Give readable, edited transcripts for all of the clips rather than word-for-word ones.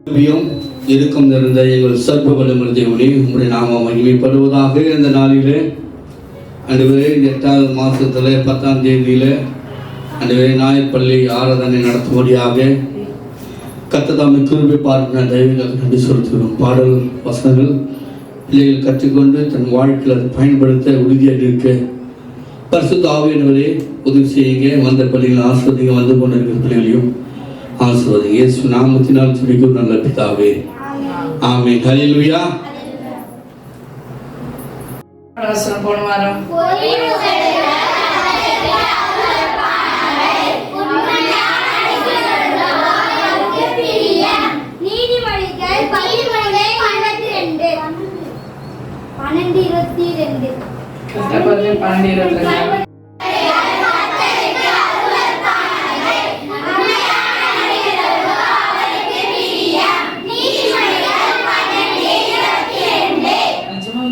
இருக்கும் நிறைந்த எங்கள் சர்வ வல்லமையுள்ள தேவனே, உம்முடைய நாமம் மகிமைப்படுவதாக. இந்த நாளிலே ஆண்டவரே, 8வது மாதத்தில் 10ஆம் தேதியில் ஆண்டவரே ஞாயிற்பள்ளி ஆராதனை நடத்தும்படியாக கர்த்தர் கிருபை பார்க்கிற தெய்வங்களுக்கு நன்றி செலுத்துகிறோம். பாடல் வசனங்கள் பிள்ளைகள் கற்றுக்கொண்டு தன் வாழ்க்கையில் அதை பயன்படுத்த உறுதியாக இருக்க பரிசுத்த ஆவியானவரே உதவி செய்யுங்க. வந்த பள்ளிகள் ஆசிர்வதிங்க, வந்து கொண்டிருக்கிற பிள்ளைகளையும் ஆசிர்வதிங்க. இயேசு நாமத்தினால் ஜெபிக்கும் நல்ல பிதாவே, ஆமென். ஹல்லேலூயா. போன வாரம்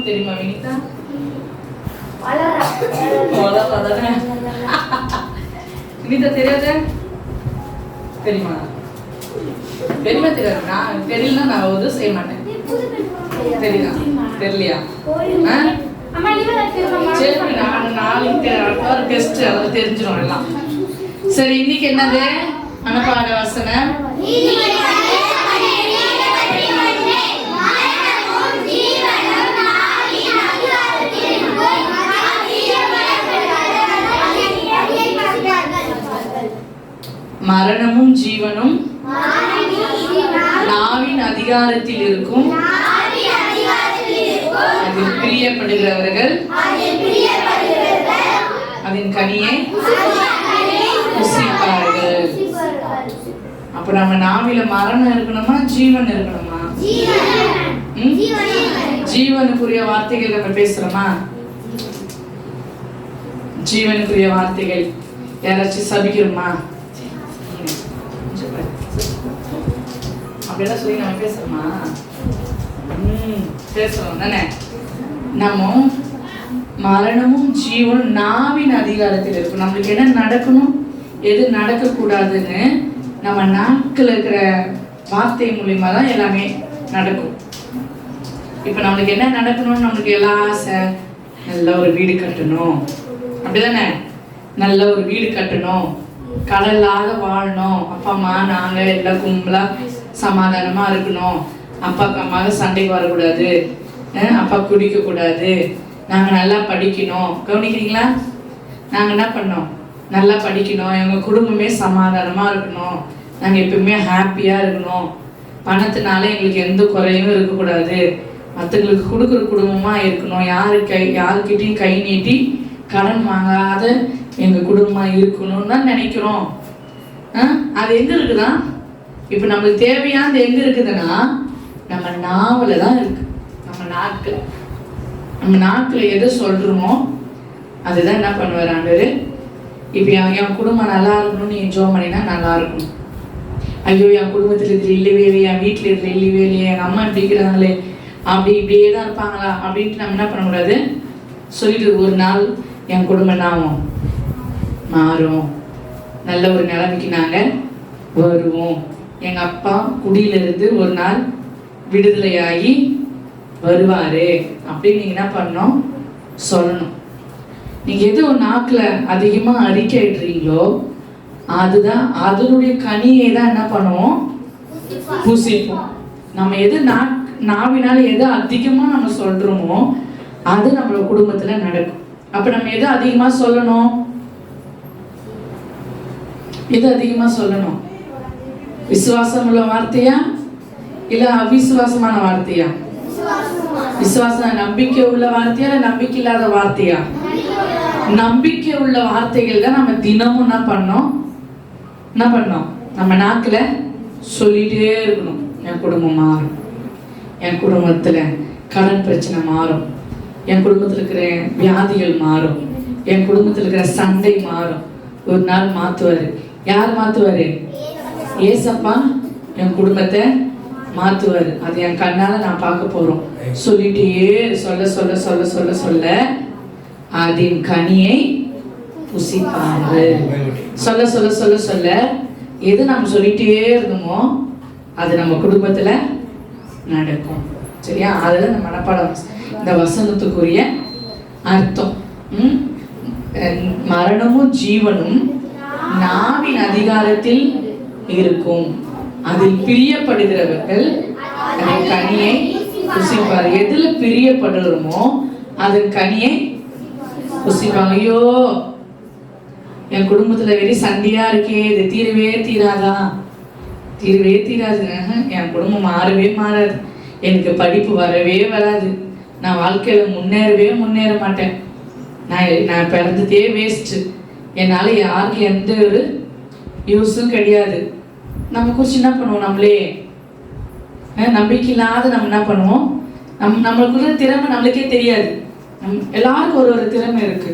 தெரியுமா வினிதா? வினிதா தெரியாத? தெரியுமா? தெரியுமா தெரியாது? நான் தெரியலன்னா நான் உதவி செய்ய மாட்டேன். தெரியுதா? தெரியலையா? சரி, நாளைக்கு டெஸ்ட் அதில் தெரிஞ்சிடும் எல்லாம். சரி, இன்னைக்கு என்னது மனப்பாட வசனம்? மரணமும் ஜீவனும் நாவின் அதிகாரத்தில் இருக்கும், அதில் பிரியப்படுகிறவர்கள் அதன் கனியை புசிப்பார்கள். அப்ப நம்ம நாவில மரணம் இருக்கணுமா, ஜீவன் இருக்கணுமா? ஜீவனுக்குரிய வார்த்தைகள் நம்ம பேசுறோமா? ஜீவனுக்குரிய வார்த்தைகள் யாராச்சும் சபிக்கிறோமா? அப்படியெல்லாம் சொல்லி நம்ம பேசுறோமா? பேசுறோம் தானே. நம்ம மரணமும் ஜீவனும் நாவின் அதிகாரத்தில் இருக்கும். நம்மளுக்கு என்ன நடக்கணும், எது நடக்கக்கூடாதுன்னு நம்ம நாக்கில் இருக்கிற வார்த்தை மூலியமா தான் எல்லாமே நடக்கும். இப்போ நம்மளுக்கு என்ன நடக்கணும், நம்மளுக்கு எல்லாம் ஆசை, நல்ல ஒரு வீடு கட்டணும், அப்படிதானே? நல்ல ஒரு வீடு கட்டணும், கடலாக வாழணும், அப்பா அம்மா நாங்கள் எல்லாம் கும்பலா சமாதானமா இருக்கணும், அப்பாவுக்கு அம்மாவுக்கு சண்டைக்கு வரக்கூடாது, அப்பா குடிக்க கூடாது, நாங்கள் நல்லா படிக்கணும். கவனிக்கிறீங்களா? நாங்கள் என்ன பண்ணோம், நல்லா படிக்கணும், எங்கள் குடும்பமே சமாதானமாக இருக்கணும், நாங்கள் எப்பவுமே ஹாப்பியாக இருக்கணும், பணத்தினால எங்களுக்கு எந்த குறையும் இருக்கக்கூடாது, மற்றவங்களுக்கு கொடுக்குற குடும்பமாக இருக்கணும், யாருக்கிட்டையும் கை நீட்டி கடன் வாங்காத எங்கள் குடும்பமாக இருக்கணும்னு தான் நினைக்கிறோம். அது எங்கே இருக்குதா? இப்போ நம்மளுக்கு தேவையானது எங்கே இருக்குதுன்னா நம்ம நாவல தான் இருக்கு. நம்ம நாக்கில் எதை சொல்கிறோமோ அதுதான் என்ன பண்ணுவார் ஆண்டவர். இப்போ என் குடும்பம் நல்லா இருக்கணும்னு நீ ஜோம் பண்ணினா நல்லா இருக்கும். ஐயோ என் குடும்பத்தில் இருக்கிற இல்லவே இல்லையா, என் வீட்டில் இருக்கிற இல்லவே இல்லையா, எங்கள் அம்மா இப்படிக்கிறாங்களே, அப்படி இப்படியே தான் இருப்பாங்களா அப்படின்ட்டு நம்ம என்ன பண்ணக்கூடாது, சொல்லிட்டு ஒரு நாள் என் குடும்பம் என்ன ஆகும், மாறும், நல்ல ஒரு நிலைமைக்கு நாங்கள் வருவோம், எங்கள் அப்பா குடியிலிருந்து ஒரு நாள் விடுதலையாகி வருவார் அப்படின்னு நீங்கள் என்ன பண்ணணும், சொல்லணும். நீங்கள் எது ஒரு நாக்கில் அதிகமாக அறிக்கையிடுறீங்களோ அதுதான் அதனுடைய கனியை தான் என்ன பண்ணுவோம், புசிப்போம். நம்ம எது நாவினால எது அதிகமாக நம்ம சொல்கிறோமோ அது நம்மளோட குடும்பத்தில் நடக்கும். அப்போ நம்ம எது அதிகமாக சொல்லணும், எது அதிகமாக சொல்லணும், விசுவாசம் உள்ள வார்த்தையா இல்லை அவிசுவாசமான வார்த்தையா? விசுவாசம் நம்பிக்கை உள்ள வார்த்தையா இல்லை நம்பிக்கை இல்லாத வார்த்தையா? நம்பிக்கை உள்ள வார்த்தைகள் தான் நம்ம தினமும் என்ன பண்ணோம், நம்ம நாக்கில் சொல்லிட்டே இருக்கணும். என் குடும்பம் மாறும், என் குடும்பத்தில் கடன் பிரச்சனை மாறும், என் குடும்பத்தில் இருக்கிற வியாதிகள் மாறும், என் குடும்பத்தில் இருக்கிற சண்டை மாறும். ஒரு நாள் மாற்றுவார். யார் மாற்றுவார்? ஏசப்பா என் குடும்பத்தை மாற்றுவார். அது என் கண்ணால் நான் பார்க்க போகிறோம். சொல்லிட்டே சொல்ல சொல்ல சொல்ல சொல்ல சொல்ல அதன் கனியை புசிப்பார்கள். சொல்ல சொல்ல சொல்ல சொல்ல எது நம்ம சொல்லிட்டே இருந்தோமோ அது நம்ம குடும்பத்துல நடக்கும். சரியா? அதுல இந்த மனப்பாடம், இந்த வசனத்துக்குரிய அர்த்தம். மரணமும் ஜீவனும் நாவின் அதிகாரத்தில் இருக்கும், அதில் பிரியப்படுகிறவர்கள் அதன் கனியை புசிப்பார். எதுல பிரியப்படுறோமோ அதன் கனியை புசிப்பாங்க. ஐயோ, என் குடும்பத்துல வெறி சண்டையா இருக்கே, இது தீரவே தீராதா? தீரவே தீராதுங்க. என் குடும்பம் மாறவே மாறாது, எனக்கு படிப்பு வரவே வராது, நான் வாழ்க்கையில முன்னேற மாட்டேன், நான் பிறந்ததே வேஸ்ட்டு, என்னால் யாருக்கு எந்த ஒரு யூஸும் கிடையாது. நம்ம குறித்து என்ன பண்ணுவோம்? நம்மளே நம்பிக்கை இல்லாத நம்ம என்ன பண்ணுவோம்? நம்மளுக்குள்ள திறமை நம்மளுக்கே தெரியாது. எல்லாருக்கும் ஒரு திறமை இருக்கு,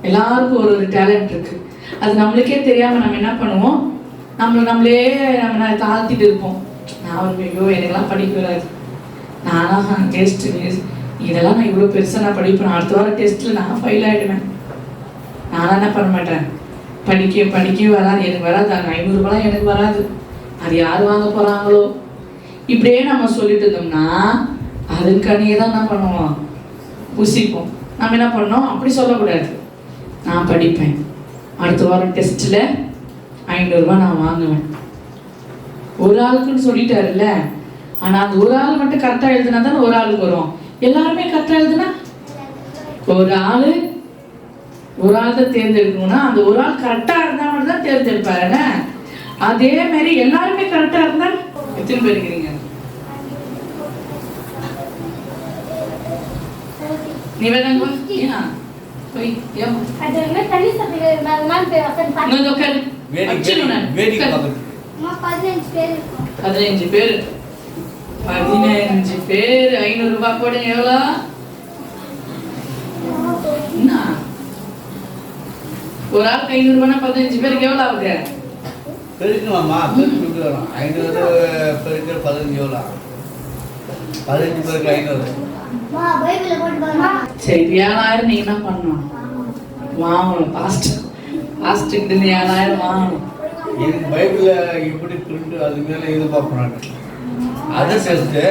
எல்லாருக்கும் ஒரு டேலண்ட் இருக்கு. அது நம்மளுக்கே தெரியாம நம்ம என்ன பண்ணுவோம்? நம்மளே நம்ம தாழ்த்திட்டு இருப்போம். நான் ஐயோ எனக்கெல்லாம் படிக்க வராது, நானா டெஸ்ட் இதெல்லாம் நான் இவ்வளோ பெருசாக நான் படிப்பேன், அடுத்த வாரம் டெஸ்ட்டில் நான் ஃபெயில் ஆகிடுவேன், நானும் என்ன பண்ண மாட்டேன், படிக்கவே வராது, எனக்கு வராது, அந்த 500 ரூபாய் எனக்கு வராது, அது யார் வாங்க போகிறாங்களோ, இப்படியே நம்ம சொல்லிட்டு இருந்தோம்னா அதுக்கணியே தான் என்ன பண்ணுவோம்? புசிப்போம். நம்ம என்ன பண்ணோம்? அப்படி சொல்லக்கூடாது. நான் படிப்பேன், அடுத்த வாரம் டெஸ்ட்டில் 500 ரூபாய் நான் வாங்குவேன். ஒரு ஆளுக்குன்னு சொல்லிட்டாருல்ல, ஆனால் அந்த ஒரு ஆள் மட்டும் கரெக்டாக எழுதுனா தானே ஒரு ஆளுக்கு வரும். எல்லாருமே கரெக்டாக எழுதுனா ஒரு ஆள் தான் தேர்ந்தெடுக்கணும்னா அந்த ஒரு ஆள் கரெக்டாக இருந்தால் மட்டும் தான் தேர்ந்தெடுப்பாருங்க. அதே மாதிரி எல்லாருமே கரெக்டாக இருந்தால் எத்தனை பேர் இருக்கிறீங்க? நிவேதங்க போய் அது என்ன தண்ணி சப்ளை மேம் பே வசன் பாத்து நோ கர் வேடி பாத்து 15 பேர் 500 ரூபாய் போடுங்க. எவ்வளோ? என்ன ஒரு ஆளுக்கு 500 ரூபாய்னா 15 பேருக்கு எவ்வளோ ஆகுது? பெருக்கலாமா? பெருக்கு வரும் 500 பெருக்கு 15 எவ்வளோ? 15 பேருக்கு 500. பைபிள்ல போட்டு பாருங்க. சரி, 7000 நீங்க என்ன பண்ணணும்? வாங்கணும். பாஸ்ட்டுக்கு 7000 வாங்கணும். எனக்கு பைபிள்ல இப்படி பிரிண்ட் அது மேல இது பார்க்கறாங்க. அதை சேர்த்து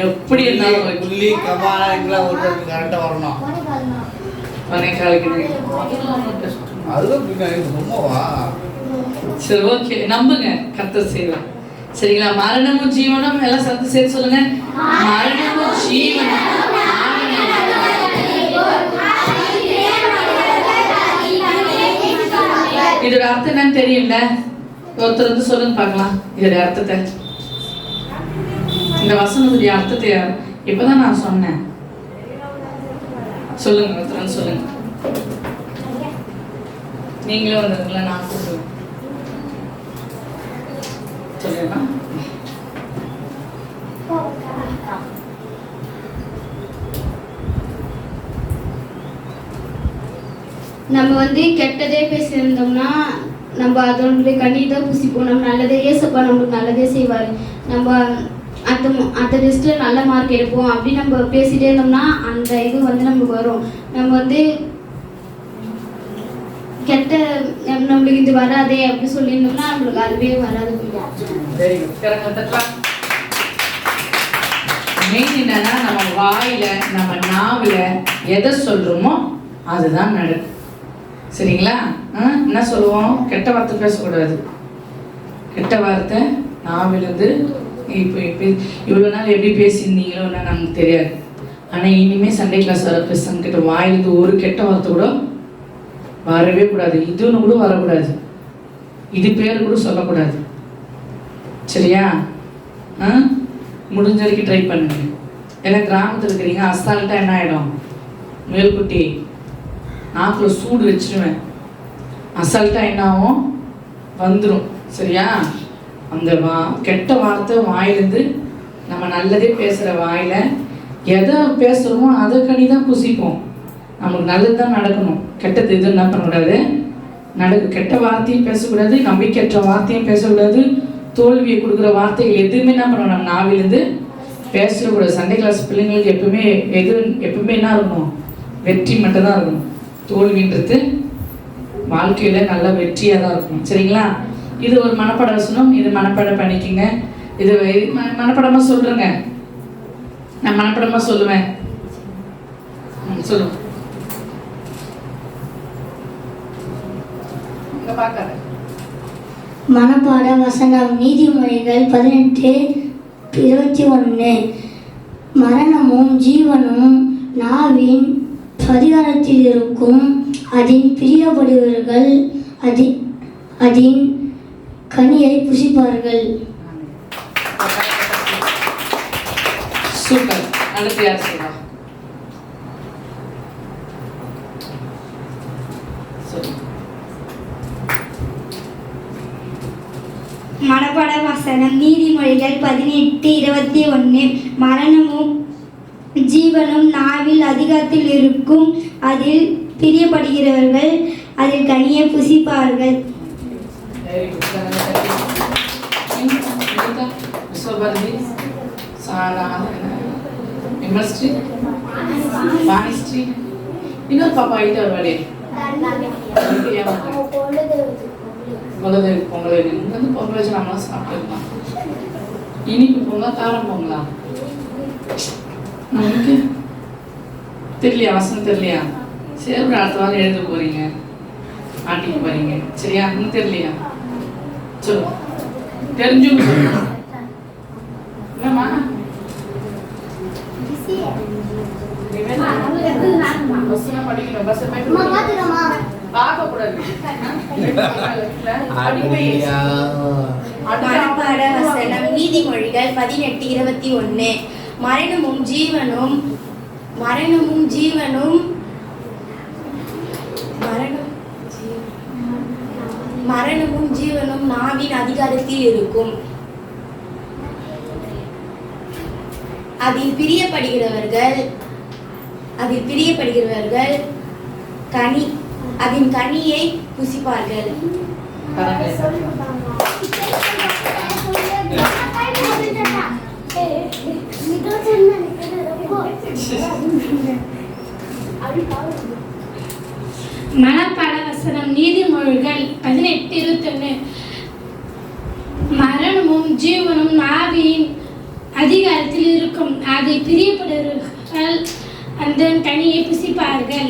எப்படி இருந்தாலும் புள்ளி கமா எல்லாம் ஒரு கரெக்டா வரணும். பனை காலக்கு அதுதான் ரொம்பவா? சரி, ஓகே, நம்புங்க, கர்த்தர் செய்வார். சரிங்களா? மரணமும் ஜீவனும் எல்லாம் சத்து சேர்த்து சொல்லுங்க. மரணமும் ஜீவனும் இதோட அர்த்தம் என்னன்னு தெரியல. ஒருத்தர் வந்து சொல்லுங்க பார்க்கலாம் இதோட அர்த்தத்தை. இந்த வசனத்துடைய அர்த்தத்தை இப்பதான் நான் சொன்னேன். சொல்லுங்க, ஒருத்தர் சொல்லுங்க. நீங்களும் வந்ததுங்களா? நான் சொல்லுவேன். சொல்லுங்க. நம்ம வந்து கெட்டதே பேசியிருந்தோம்னா நம்ம அதோட கண்ணி தான் புசிப்போம். நம்ம நல்லதே ஏசப்பா நம்மளுக்கு நல்லதே செய்வார். நம்ம அந்த லிஸ்ட்டில் நல்ல மார்க் எடுப்போம். அப்படி நம்ம பேசிகிட்டே இருந்தோம்னா அந்த இது வந்து நமக்கு வரும். நம்ம வந்து கெட்ட நம்மளுக்கு இது வராதே அப்படி சொல்லியிருந்தோம்னா நம்மளுக்கு அதுவே வராது. மெயின் என்னன்னா நம்ம வாயில நம்ம நாவில் எதை சொல்றோமோ அதுதான் நடக்கும். சரிங்களா? என்ன சொல்லுவோம்? கெட்ட வார்த்தை பேசக்கூடாது. கெட்ட வார்த்தை நாவிலிருந்து இப்போ இவ்வளோ நாள் எப்படி பேசியிருந்தீங்களோன்னா நமக்கு தெரியாது. ஆனால் இனிமேல் சண்டே கிளாஸ் வர பசங்கிட்ட வாயிலிருந்து ஒரு கெட்ட வார்த்தை கூட வரவே கூடாது. இதுன்னு கூட வரக்கூடாது. இது பேர் கூட சொல்லக்கூடாது. சரியா? முடிஞ்ச வரைக்கும் ட்ரை பண்ணுங்க. ஏன்னா கிராமத்தில் இருக்கிறீங்க, அசால்ட்டாக என்ன ஆகிடும்? மேல்குட்டி நாக்கில் சூடு வச்சிருவேன், அசால்ட்டாக என்ன ஆகும்? வந்துடும். சரியா? அந்த கெட்ட வார்த்தை வாயிலிருந்து நம்ம நல்லதே பேசுகிற வாயில் எதை பேசுகிறோமோ அதை கனி தான் புசிப்போம். நமக்கு நல்லது தான் நடக்கணும். கெட்டது எதுவும் என்ன பண்ணக்கூடாது? கெட்ட வார்த்தையும் பேசக்கூடாது, நம்பிக்கையற்ற வார்த்தையும் பேசக்கூடாது, தோல்வியை கொடுக்குற வார்த்தைகள் எதுவுமே என்ன பண்ணணும்? நம்ம நாவிலேருந்து பேசக்கூடாது. சண்டே கிளாஸ் பிள்ளைங்களுக்கு எப்பவுமே என்ன இருக்கணும்? வெற்றி மட்டும் தான் இருக்கணும். தோல்வின்றது வாழ்க்கையில் நல்ல வெற்றியாக தான் இருக்கணும். சரிங்களா? இது ஒரு மனப்பாட வசனம். இது மனப்பாடம் பண்ணிக்கோங்க. இதை மனப்படமா சொல்றேங்க. நான் மனப்படமா சொல்லுவேன். சொல்லுங்க. மனப்பாட வசனம் நீதிமொழிகள் 18:21. மரணமும் ஜீவனும் நாவின் அதிகாரத்தில் இருக்கும். அதின் பிரியப்படுபவர்கள் அதின் கனியை புசிப்பார்கள். சூப்பர். அடுத்து யார் சொல்றா? மனப்பாட வசனம் நீதிமொழிகள் 18:21. மரணமும் ஜீவனும் நாவில் அதிகாரத்தில் இருக்கும். அதில் பிரியப்படுகிறவர்கள் அதில் கனியை புசிப்பார்கள். இன்னொரு பாப்பா இது வருவாளே, பொங்கல் இங்க பொங்கல் வச்சு நம்மளாம் சாப்பிட்டுருக்கலாம். இனிப்பு பொங்கல், காரம் பொங்கலா நமக்கு தெரியலையா? வசனம் தெரியலையா? சரி, அடுத்த வாரம் எழுத போறீங்க, ஆட்டிக்கு போறீங்க, சரியா? இன்னும் தெரியலையா? சொல்லு, தெரிஞ்சு என்னம்மா படிக்கணும். பஸ் பார்க்க கூடாது. மனப்பாட வசனம் நீதிமொழிகள் 18:21. மரணமும் ஜீவனும் நாவின் அதிகாரத்தில் இருக்கும். அதில் பிரியப்படுகிறவர்கள் அதன் கனியை புசிப்பார்கள். மனப்பாட வசனம் நீதிமொழிகள் 18:21. மரணமும் ஜீவனும் நாவின் அதிகாரத்தில் இருக்கும். அதை பிரியப்படுவர்கள் அந்த கனியை புசிப்பார்கள்.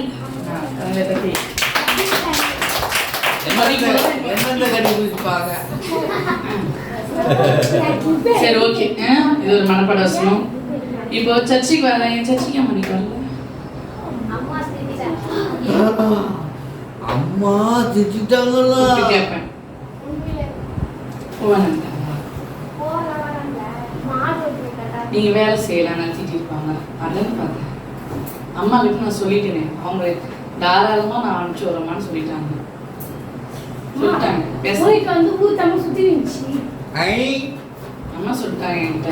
சரி, ஓகே. இது ஒரு மனப்பாட வசனம். இப்போ சர்ச்சுக்கு வர, என் சர்ச்சுக்கு மணிக்கு வரல. அம்மா திட்டாங்களா? கேட்பேன். நீங்க வேலை செய்யலாம், நான் திட்டிருப்பாங்க. அதுன்னு பார்த்தேன். அம்மா கிட்ட நான் சொல்லிட்டேனே, அவங்க தாராளமா நான் அனுப்பிச்சு வரமான்னு சொல்லிட்டாங்க. அம்மா சொல்லிட்டாங்க என்கிட்ட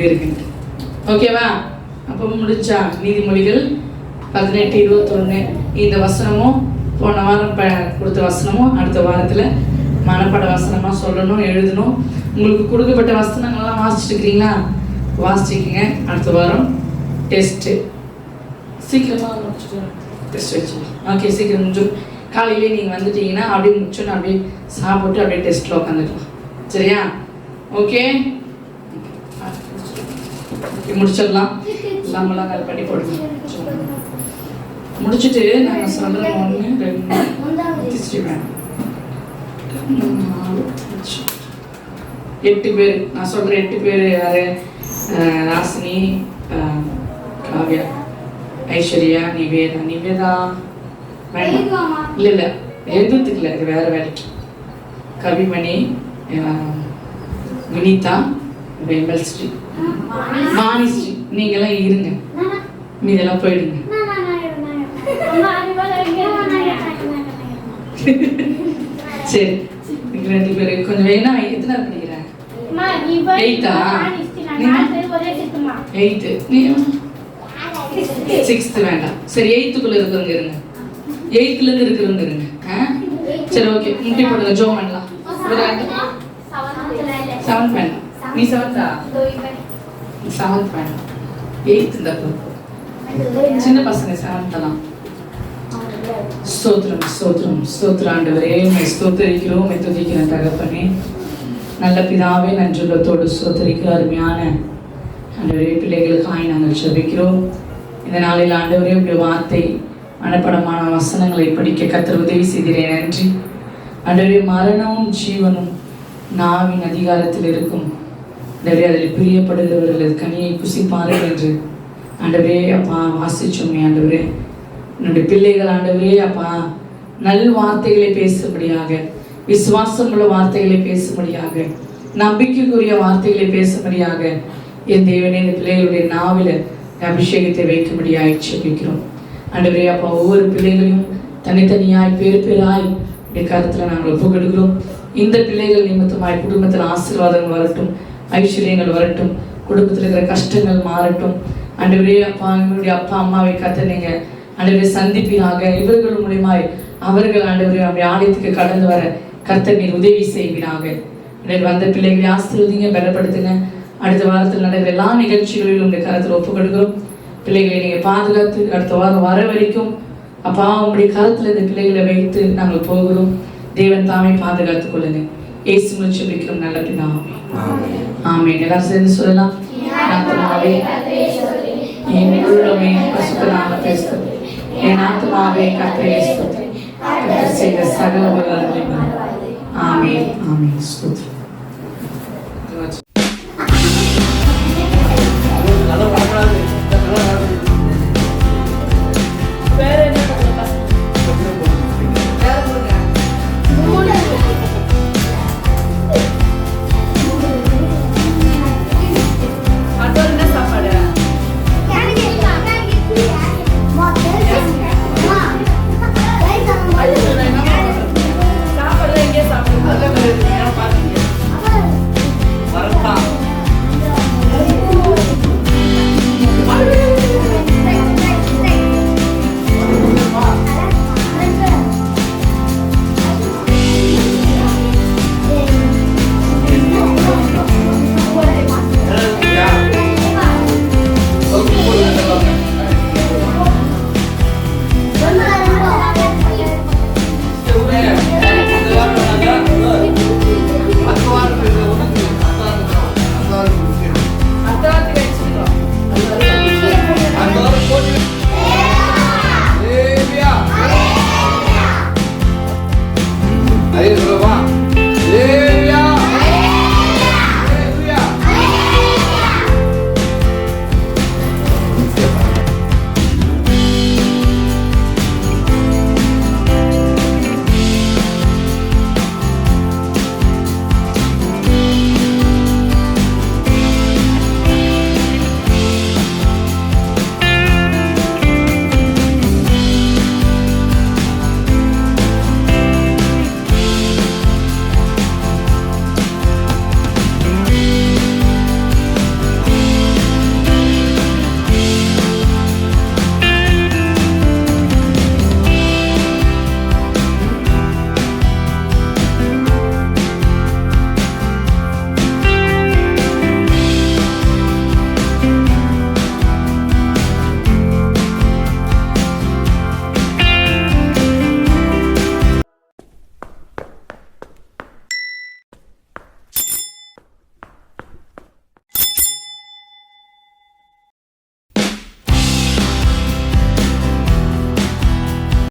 இருக்குன்ட்டு. ஓகேவா? அப்போ முடிச்சா நீதிமொழிகள் 18:21. இந்த வசனமும் போன வாரம் கொடுத்த வசனமும் அடுத்த வாரத்தில் மனப்பாட வசனமாக சொல்லணும், எழுதணும். உங்களுக்கு கொடுக்கப்பட்ட வசனங்கள்லாம் வாசிச்சுட்டு இருக்கிறீங்களா? வாசிச்சுக்கிங்க. அடுத்த வாரம் டெஸ்ட்டு சீக்கிரமாக டெஸ்ட் வச்சுக்கலாம். ஓகே, சீக்கிரம் முடிஞ்சும். காலையிலே நீங்கள் வந்துட்டீங்கன்னா அப்படியே முடிச்சோன்னு அப்படியே சாப்பிட்டு அப்படியே டெஸ்ட்டில் உட்காந்துக்கலாம். சரியா? ஓகே, முடிச்சிடலாம். நம்மளாம் அதை பண்ணி போடுங்க. முடிச்சுட்டு நாங்கள் சொல்கிறோம் 1 2 8 பேர். நான் சொல்கிறேன் 8 பேர் யாரு? ராசினி, காவ்யா, ஐஸ்வர்யா, நிவேதா வேண்டாம், இல்லை எழுதுறதுக்கு இல்லை, இது வேற வேலைக்கு. கவிமணி, வினிதா, வெம்பல்ஸ்ரீ, மானிஸ்ரீ, நீங்களாம் இருங்க, மீதெல்லாம் போயிடுங்க. சரி, 2 பேர் கொஞ்சம் வேணா. எத்தனை படிக்கிறேன்? 8ஆ? 8. நீ 6th வேண்டாம். சரி, 8th-குள்ள இருக்கிறவங்க இருங்க. 8th-ல இருக்கிறவங்க இருங்க. சரி, ஓகே, முட்டி போடுங்க. ஜோ பண்ணலாம். 7th வேண்டாம். நீ 7th-ஆ? 7th வேண்டாம். 8th இந்த சின்ன பசங்க 7th-லாம். ஸ்தோத்திரம் ஸ்தோத்திரம் ஸ்தோத்திரம் ஆண்டவரே, உம்மை ஸ்தோத்திரிக்கிறோம், உம்மை துதிக்கிறோம் தகப்பனே. நல்ல பிதாவே, நன்றியுள்ளத்தோடு ஸ்தோத்திரிக்கிற அருமையான ஆண்டவரே, பிள்ளைகளுக்காய் நாங்கள் ஜெபிக்கிறோம். இந்த நாளில் ஆண்டவரே, உடைய வார்த்தை மனப்படமான வசனங்களை படிக்க கர்த்தர் உதவி செய்கிறேன். நன்றி ஆண்டவரே. மரணமும் ஜீவனும் நாவின் அதிகாரத்தில் இருக்கும். ஆண்டவரே, அதில் பிரியப்படுகிறவர்கள் கனியை புசிப்பார்கள் என்று ஆண்டவரே அப்பா வாசிச்சோமே. ஆண்டவரே, என்னுடைய பிள்ளைகள் ஆண்டவரே அப்பா நல் வார்த்தைகளை பேசும்படியாக, விசுவாசம் உள்ள வார்த்தைகளை பேசும்படியாக, நம்பிக்கைக்குரிய வார்த்தைகளை பேசும்படியாக என் தேவனே இந்த பிள்ளைகளுடைய நாவில அபிஷேகத்தை வைக்கும்படியாய் ஜெபிக்கிறோம். ஆண்டவரே அப்பா, ஒவ்வொரு பிள்ளைகளையும் தனித்தனியாய் பேர் பேராய் இந்த கருத்துல நாங்கள் ஒப்புக்கொடுக்கிறோம். இந்த பிள்ளைகள் நிமித்தமாய் குடும்பத்தில் ஆசீர்வாதங்கள் வரட்டும், ஐஸ்வர்யங்கள் வரட்டும், குடும்பத்தில் இருக்கிற கஷ்டங்கள் மாறட்டும். ஆண்டவரே அப்பா, எங்களுடைய அப்பா அம்மாவை கத்தனைங்க ஆண்டவரே சந்திப்பீராக. இவர்கள் மூலியமாய் அவர்கள் ஆண்டவரே அப்படி ஆலயத்துக்கு கடந்து வர கர்த்தர் நீர் உதவி செய்வீராக. வந்த பிள்ளைகளை ஆசீர்வதிங்க, பலப்படுத்துங்க. அடுத்த வாரத்தில் நடக்கிற எல்லா நிகழ்ச்சிகளிலும் உங்களுடைய கருத்தில் ஒப்புக் கொடுக்கிறோம். பிள்ளைகளை நீங்கள் பாதுகாத்து அடுத்த வாரம் வர வரைக்கும் அப்பா உங்களுடைய கருத்தில் இந்த பிள்ளைகளை வைத்து நாங்கள் போகிறோம். தேவன் தாமே பாதுகாத்துக் கொள்ளுங்க. இயேசு மூலம் ஜெபிக்கிறோம் நல்ல பிதாவே, ஆமென். எல்லாரும் சேர்ந்து சொல்லலாம். ஆத்துமாவே என் உள்ளமே பரிசுத்த நாமத்தை ஸ்தோத்திரி. என் ஆத்துமாவே கர்த்தரை ஸ்தோத்திரி. கர்த்தர் செய்த சகல உபகாரங்களையும் மறவாதே. ஆமென், ஆமென். ஸ்தோத்திரம். சாப்பாடு